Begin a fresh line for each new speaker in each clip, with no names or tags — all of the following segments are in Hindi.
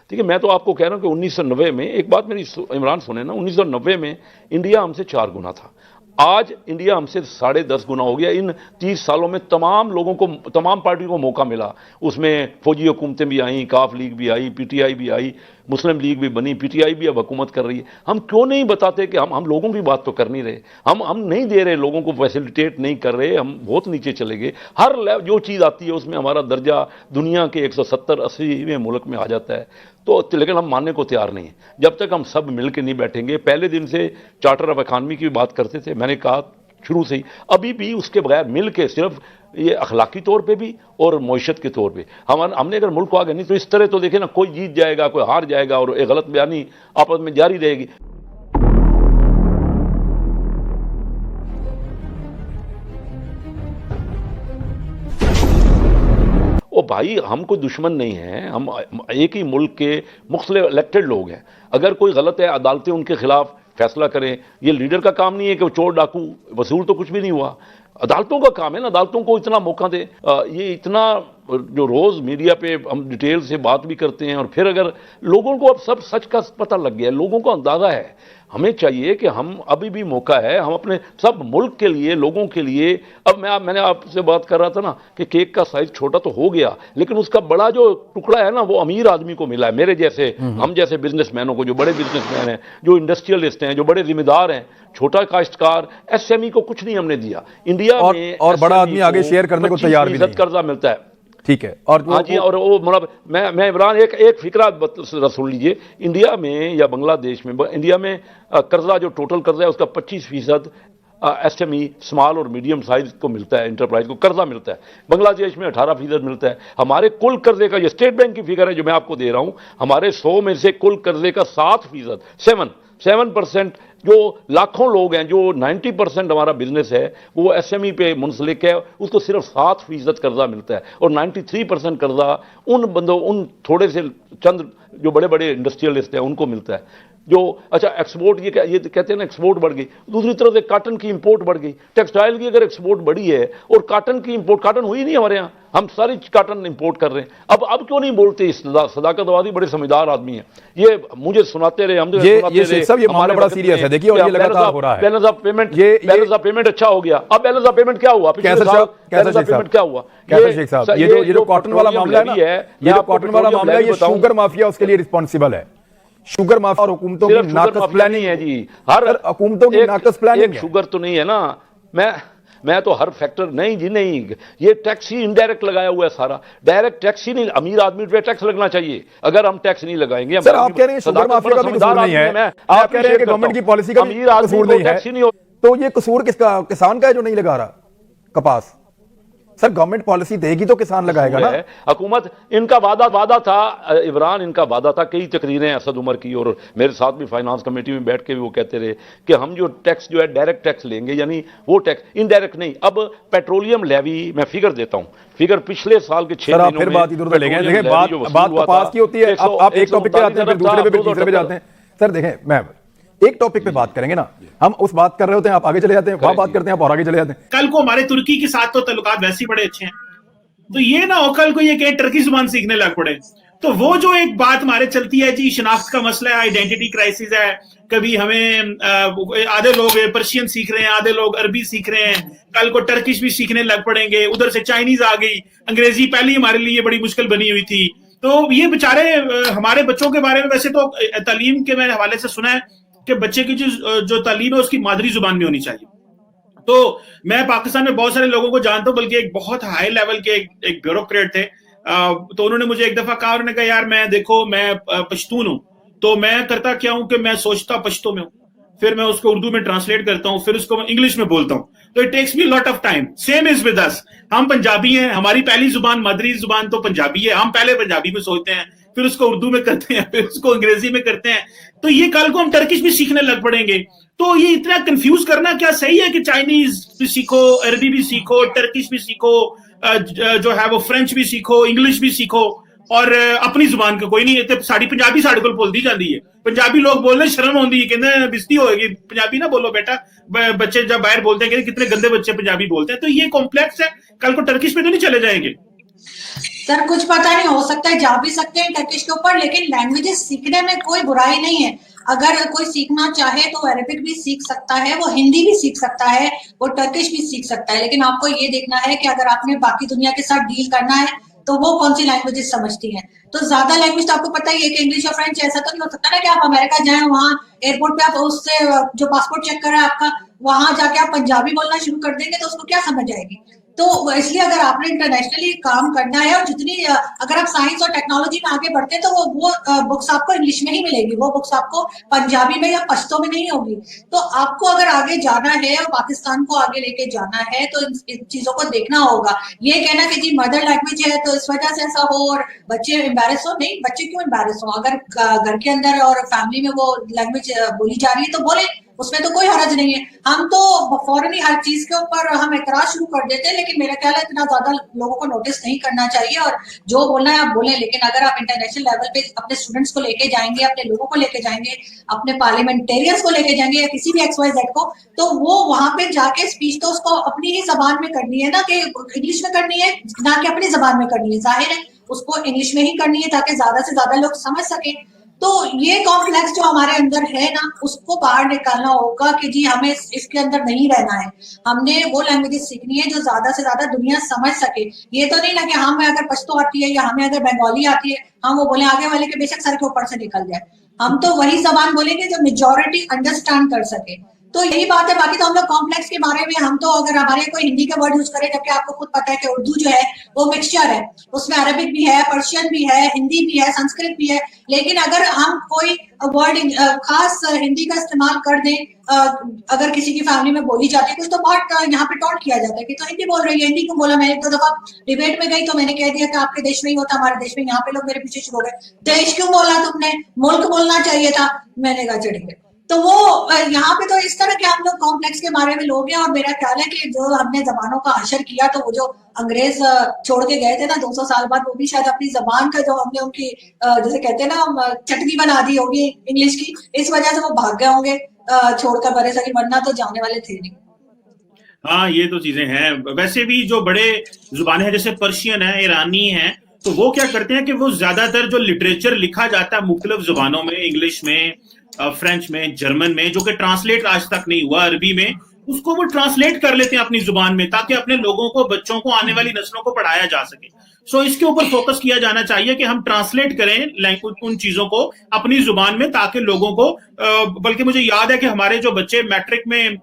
ठीक है, मैं तो आपको कह रहा हूं कि 1990 में, एक बात मेरी इमरान सुने ना, 1990 में इंडिया हमसे 4 गुना था, आज इंडिया हमसे 10.5 गुना हो गया। इन 30 सालों में तमाम लोगों को, तमाम पार्टियों को मौका मिला, उसमें फौजी हुकूमतें भी आई, काफ लीग भी आई, पीटीआई भी आई, मुस्लिम लीग भी बनी, पीटीआई भी अब हुकूमत कर रही है। हम क्यों नहीं बताते कि हम लोगों की बात तो कर नहीं रहे, हम नहीं दे रहे, लोगों को फैसिलिटेट नहीं कर रहे, हम बहुत नीचे चले गए। हर जो चीज़ आती है उसमें हमारा दर्जा दुनिया के 170-80वें मुल्क में आ जाता है, तो लेकिन हम मानने को तैयार नहीं है। जब तक हम सब मिल के नहीं बैठेंगे, पहले दिन से चार्टर ऑफ इकॉनमी की बात करते थे, मैंने कहा शुरू से ही, अभी भी उसके बगैर मिल के सिर्फ ये अखलाकी तौर पे भी और मईशत के तौर पे हमने अगर मुल्क को आगे नहीं, तो इस तरह तो देखे ना, कोई जीत जाएगा कोई हार जाएगा और एक गलत बयानी आपस में जारी रहेगी। ओ भाई, हम कोई दुश्मन नहीं है, हम एक ही मुल्क के मुख्तलिफ इलेक्टेड लोग हैं। अगर कोई गलत है, अदालतें उनके खिलाफ फैसला करें। ये लीडर का काम नहीं है कि वो चोर डाकू वसूल, तो कुछ भी नहीं हुआ, अदालतों का काम है ना, अदालतों को इतना मौका दे। ये इतना जो रोज मीडिया पे हम डिटेल से बात भी करते हैं, और फिर अगर लोगों को अब सब सच का पता लग गया, लोगों को अंदाजा है, हमें चाहिए कि हम अभी भी मौका है, हम अपने सब मुल्क के लिए, लोगों के लिए। अब मैंने आपसे बात कर रहा था ना कि केक का साइज छोटा तो हो गया, लेकिन उसका बड़ा जो टुकड़ा है ना, वो अमीर आदमी को मिला है, मेरे जैसे, हम जैसे बिजनेसमैनों को, जो बड़े बिजनेसमैन हैं, जो इंडस्ट्रियलिस्ट हैं, जो बड़े जिम्मेदार हैं। छोटा काश्तकार, एसएमई को कुछ नहीं हमने दिया इंडिया में,
और बड़ा आदमी आगे शेयर करने को तैयार भी नहीं,
कर्जा मिलता है।
ठीक है। और
हाँ जी, और वो मतलब मैं इमरान एक फिक्रा सुन लीजिए, इंडिया में या बांग्लादेश में, इंडिया में कर्जा, जो टोटल कर्जा है उसका 25% एसएमई, स्मॉल और मीडियम साइज को मिलता है, इंटरप्राइज को कर्जा मिलता है। बांग्लादेश में 18% मिलता है। हमारे कुल कर्जे का, ये स्टेट बैंक की फिगर है जो मैं आपको दे रहा हूं, हमारे 100 में से कुल कर्जे का 7%, 7% जो लाखों लोग हैं, जो 90% हमारा बिजनेस है वो एसएमई पे मुंसलिक है, उसको सिर्फ 7% कर्जा मिलता है, और 93% कर्जा उन बंदों, उन थोड़े से चंद जो बड़े बड़े इंडस्ट्रियलिस्ट हैं उनको मिलता है। जो अच्छा एक्सपोर्ट, ये कहते हैं ना, एक्सपोर्ट बढ़ गई, दूसरी तरफ से काटन की इंपोर्ट बढ़ गई। टेक्सटाइल की अगर एक्सपोर्ट बढ़ी है और काटन की इंपोर्ट, काटन हुई नहीं हमारे यहाँ, हम सारी काटन इंपोर्ट कर रहे हैं। अब क्यों नहीं बोलते? सदाकतवादी बड़े समझदार आदमी हैं, ये मुझे सुनाते रहे, हम
सब ये मामला बड़ा सीरियस है, देखिए, और ये लगातार हो रहा है।
बैलेंस ऑफ पेमेंट अच्छा हो गया। अब बैलेंस ऑफ पेमेंट क्या हुआ? पेमेंट क्या हुआ?
कैसे शेख साहब, ये जो कॉटन वाला मामला है ना, ये जो कॉटन वाला मामला है, ये शुगर माफिया उसके लिए रिस्पॉन्सिबल है। शुगर माफिया और हुकूमतों की नाकस प्लानिंग है जी, हर हुकूमतों की नाकस प्लानिंग है।
शुगर तो नहीं है ना, मैं तो हर फैक्टर, नहीं जी नहीं, ये टैक्स ही इनडायरेक्ट लगाया हुआ है सारा, डायरेक्ट टैक्स ही नहीं। अमीर आदमी पे टैक्स लगना चाहिए, अगर हम टैक्स नहीं लगाएंगे।
सर, आप कह रहे हैं शुगर माफिया का भी कसूर नहीं है, आप कह रहे हैं कि गवर्नमेंट की पॉलिसी का भी कसूर नहीं है, तो ये कसूर किसका? किसान का है जो नहीं लगा रहा कपास। सर, गवर्नमेंट पॉलिसी देगी तो किसान लगाएगा ना।
हुकूमत, इनका वादा था इमरान, इनका वादा था, कई तकरीरें असद उमर की और मेरे साथ भी फाइनेंस कमेटी में बैठ के भी वो कहते रहे कि हम जो टैक्स जो है डायरेक्ट टैक्स लेंगे, यानी वो टैक्स इनडायरेक्ट नहीं। अब पेट्रोलियम लेवी, मैं फिगर देता हूं, फिगर पिछले साल के 6 महीनों में,
फिर बात इधर ले गए, बात कपास की होती है, आप एक टॉपिक पे आते हैं, फिर दूसरे पे, फिर तीसरे पे जाते हैं। सर देखें, मैं एक टॉपिक पे बात करेंगे ना, हम उस बात कर रहे होते हैं, आप आगे चले जाते हैं, वहां बात करते हैं, आप और आगे चले जाते हैं।
कल को हमारे तुर्की के साथ तो ताल्लुकात वैसे ही बड़े अच्छे हैं, तो ये ना हो कल को ये कहीं टर्की जुबान सीखने लग पड़े। तो वो जो एक बात हमारे चलती है जी, शिनाख्त का मसला है, आइडेंटिटी क्राइसिस है, कभी हमें आधे लोग पर्शियन सीख रहे हैं, आधे लोग अरबी सीख रहे हैं, कल को टर्किश भी सीखने लग पड़ेंगे, उधर से चाइनीज आ गई, अंग्रेजी पहले हमारे लिए बड़ी मुश्किल बनी हुई थी। तो ये बेचारे हमारे बच्चों के बारे में, वैसे तो तालीम के मैंने हवाले से सुना है कि बच्चे की जो तालीम है उसकी मादरी जुबान में होनी चाहिए। तो मैं पाकिस्तान में बहुत सारे लोगों को जानता हूं, बल्कि एक बहुत हाई लेवल के एक ब्यूरोक्रेट थे, तो उन्होंने मुझे एक दफा कहा, उन्होंने कहा यार मैं पश्तून हूं, तो मैं करता क्या हूं कि मैं सोचता पश्तो में हूं, फिर मैं उसको उर्दू में ट्रांसलेट करता हूं, फिर उसको मैं इंग्लिश में बोलता हूं, तो it takes me lot of time. Same is with us, हम पंजाबी हैं, हमारी पहली जुबान, मादरी जुबान तो पंजाबी है, हम पहले पंजाबी में सोचते हैं, फिर उसको उर्दू में करते हैं, फिर उसको अंग्रेजी में करते हैं, तो ये कल को हम टर्किश भी सीखने लग पड़ेंगे। तो ये इतना कंफ्यूज करना क्या सही है कि चाइनीज भी सीखो, अरबी भी सीखो, टर्किश भी सीखो, जो है वो फ्रेंच भी सीखो, इंग्लिश भी सीखो, और अपनी जुबान का कोई नहीं है। साड़ी पंजाबी साढ़े को बोलती जाती है, पंजाबी लोग बोलने शर्म होती है, कहते बिस्ती होगी, पंजाबी ना बोलो बेटा। बच्चे जब बाहर बोलते हैं, कितने गंदे बच्चे पंजाबी बोलते हैं। तो ये कॉम्प्लेक्स है, कल को टर्किश में तो नहीं चले जाएंगे।
सर कुछ पता नहीं, हो सकता है जा भी सकते हैं टर्किश के ऊपर, लेकिन लैंग्वेजेस सीखने में कोई बुराई नहीं है। अगर कोई सीखना चाहे तो अरेबिक भी सीख सकता है, वो हिंदी भी सीख सकता है, वो टर्किश भी सीख सकता है। लेकिन आपको ये देखना है कि अगर आपने बाकी दुनिया के साथ डील करना है तो वो कौन सी लैंग्वेजेस समझती हैं। तो ज्यादा लैंग्वेज तो आपको पता ही है कि इंग्लिश और फ्रेंच, ऐसा तो नहीं हो सकता ना कि आप अमेरिका जाएं, वहां एयरपोर्ट पे आप उससे जो पासपोर्ट चेक कर रहा है आपका, वहां जाके आप पंजाबी बोलना शुरू कर देंगे तो उसको क्या समझ आएगी। तो इसलिए अगर आपने इंटरनेशनली काम करना है, और जितनी अगर आप साइंस और टेक्नोलॉजी में आगे बढ़ते हैं तो वो बुक्स आपको इंग्लिश में ही मिलेगी, वो बुक्स आपको पंजाबी में या पश्तो में नहीं होगी। तो आपको अगर आगे जाना है और पाकिस्तान को आगे लेके जाना है तो इन चीजों को देखना होगा। ये कहना कि जी मदर लैंग्वेज है तो इस वजह से ऐसा हो और बच्चे एम्बैरेस हो, नहीं, बच्चे क्यों एम्बैरेस हो। अगर घर के अंदर और फैमिली में वो लैंग्वेज बोली जा रही है तो बोले, उसमें तो कोई हर्ज नहीं है। हम तो फौरन ही हर चीज के ऊपर हम एतराज शुरू कर देते हैं, लेकिन मेरा ख्याल है इतना ज्यादा लोगों को नोटिस नहीं करना चाहिए, और जो बोलना है आप बोलें। लेकिन अगर आप इंटरनेशनल लेवल पे अपने स्टूडेंट्स को लेके जाएंगे, अपने लोगों को लेके जाएंगे, अपने पार्लियामेंटेरियंस को लेके जाएंगे या किसी भी XYZ को, तो वो वहां पे जाके स्पीच तो उसको अपनी ही जबान में करनी है ना, कि इंग्लिश में करनी है, ना कि अपनी जबान में करनी है। जाहिर है उसको इंग्लिश में ही करनी है ताकि ज्यादा से ज्यादा लोग समझ सके। तो ये कॉम्प्लेक्स जो हमारे अंदर है ना, उसको बाहर निकालना होगा कि जी हमें इसके अंदर नहीं रहना है। हमने वो लैंग्वेजेस सीखनी है जो ज्यादा से ज्यादा दुनिया समझ सके। ये तो नहीं ना कि हमें अगर पश्तो आती है या हमें अगर बंगाली आती है, हम वो बोले आगे वाले के बेशक सर के ऊपर से निकल जाए। हम तो वही जबान बोलेंगे जो मेजॉरिटी अंडरस्टैंड कर सके। तो यही बात है। बाकी तो हम लोग कॉम्प्लेक्स के बारे में, हम तो अगर हमारे कोई हिंदी के वर्ड यूज करे, जबकि आपको खुद पता है कि उर्दू जो है वो मिक्सचर है, उसमें अरबिक भी है, पर्शियन भी है, हिंदी भी है, संस्कृत भी है। लेकिन अगर हम कोई वर्ड खास हिंदी का इस्तेमाल कर दें, अगर किसी की फैमिली में बोली जाती है कुछ, तो बहुत यहाँ पे टॉन्ट किया जाता है कि तो हिंदी बोल रही है, हिंदी क्यों बोला। मैंने एक दो दफा डिबेट में गई तो मैंने कह दिया कि आपके देश में ही होता, हमारे देश में। यहाँ पे लोग मेरे पीछे शुरू हो गए, देश क्यों बोला तुमने, मुल्क बोलना चाहिए था। मैंने कहा चढ़ गए। तो वो यहाँ पे तो इस तरह के हम लोग कॉम्प्लेक्स के बारे में लोग हैं। और मेरा ख्याल है कि जो हमने जबानों का हशर किया, तो वो जो अंग्रेज छोड़ के गए थे ना 200 साल बाद, वो भी शायद अपनी जबान का जो हमने उनकी जैसे कहते हैं ना चटनी बना दी होगी इंग्लिश की, इस वजह से वो भाग गए होंगे छोड़कर बड़े सकी, वरना तो जाने वाले थे नहीं।
हाँ, ये तो चीजें हैं। वैसे भी जो बड़े जुबानें हैं जैसे पर्शियन है, ईरानी है, तो वो क्या करते हैं कि वो ज्यादातर जो लिटरेचर लिखा जाता है मुख्तलिफ जुबानों में, इंग्लिश में, फ्रेंच में, जर्मन में, जो कि ट्रांसलेट आज तक नहीं हुआ अरबी में, उसको वो ट्रांसलेट कर लेते हैं अपनी जुबान में, ताकि अपने लोगों को, बच्चों को, आने वाली नस्लों को पढ़ाया जा सके। सो इसके ऊपर फोकस किया जाना चाहिए कि हम ट्रांसलेट करें उन चीजों को अपनी जुबान में, ताकि लोगों को बल्कि मुझे याद है कि हमारे जो बच्चे मैट्रिक में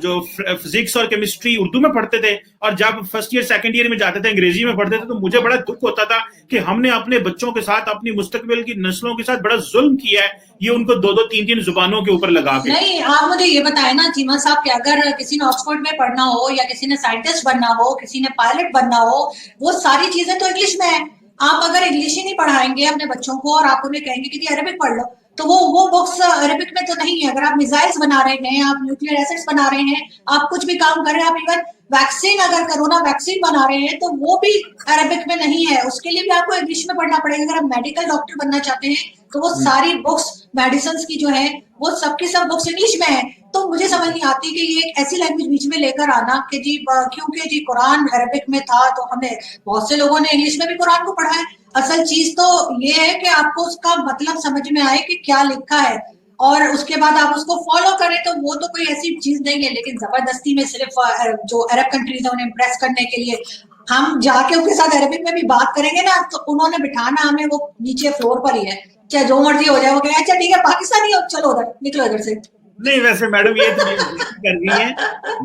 जो फिजिक्स और केमिस्ट्री उर्दू में पढ़ते थे, और जब फर्स्ट ईयर सेकंड ईयर में जाते थे अंग्रेजी में पढ़ते थे, तो मुझे बड़ा दुख होता था कि हमने अपने बच्चों के साथ, अपनी मुस्तकबिल की नस्लों के साथ बड़ा जुल्म किया है, ये उनको 2-2, 3-3 जुबानों के ऊपर लगा के।
नहीं, आप मुझे ये बताए ना चीमा साहब कि अगर किसी ने ऑक्सफोर्ड में पढ़ना हो, या किसी ने साइंटिस्ट बनना हो, किसी ने पायलट बनना हो, वो सारी चीजें तो इंग्लिश में है। आप अगर इंग्लिश ही नहीं पढ़ाएंगे अपने बच्चों को, और आप उन्हें कहेंगे कि अरबिक पढ़ लो, तो वो बुक्स अरबिक में तो नहीं है। अगर आप मिसाइल्स बना रहे हैं, आप न्यूक्लियर एसिड्स बना रहे हैं, आप कुछ भी काम कर रहे हैं, आप इवन वैक्सीन, अगर कोरोना वैक्सीन बना रहे हैं, तो वो भी अरबिक में नहीं है। उसके लिए भी आपको इंग्लिश में पढ़ना पड़ेगा। अगर आप मेडिकल डॉक्टर बनना चाहते हैं तो वो सारी बुक्स मेडिसिन की जो है वो सबकी सब बुक्स इंग्लिश में है। तो मुझे समझ नहीं आती कि ये एक ऐसी लैंग्वेज बीच में लेकर आना कि जी क्योंकि जी कुरान अरबिक में था तो हमें, बहुत से लोगों ने इंग्लिश में भी कुरान को पढ़ा है। असल चीज तो ये है कि आपको उसका मतलब समझ में आए कि क्या लिखा है, और उसके बाद आप उसको फॉलो करें, तो वो तो कोई ऐसी चीज नहीं है। लेकिन जबरदस्ती में सिर्फ जो अरब कंट्रीज है उन्हें इम्प्रेस करने के लिए हम जाके उनके साथ अरबिक में भी बात करेंगे ना, तो उन्होंने बिठाना हमें वो नीचे फ्लोर पर ही है, चाहे जो मर्जी हो जाए। वो कहे अच्छा ठीक है पाकिस्तानी हो, चलो उधर निकलो इधर से।
नहीं, वैसे मैडम ये तो कर रही है,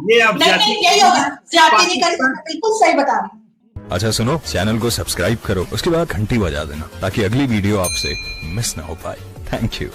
ये आप
नहीं, यही होगा, ज्यादती नहीं कर सकते, बिल्कुल सही बता रही।
अच्छा सुनो, चैनल को सब्सक्राइब करो, उसके बाद घंटी बजा देना ताकि अगली वीडियो आपसे मिस ना हो पाए। Thank you.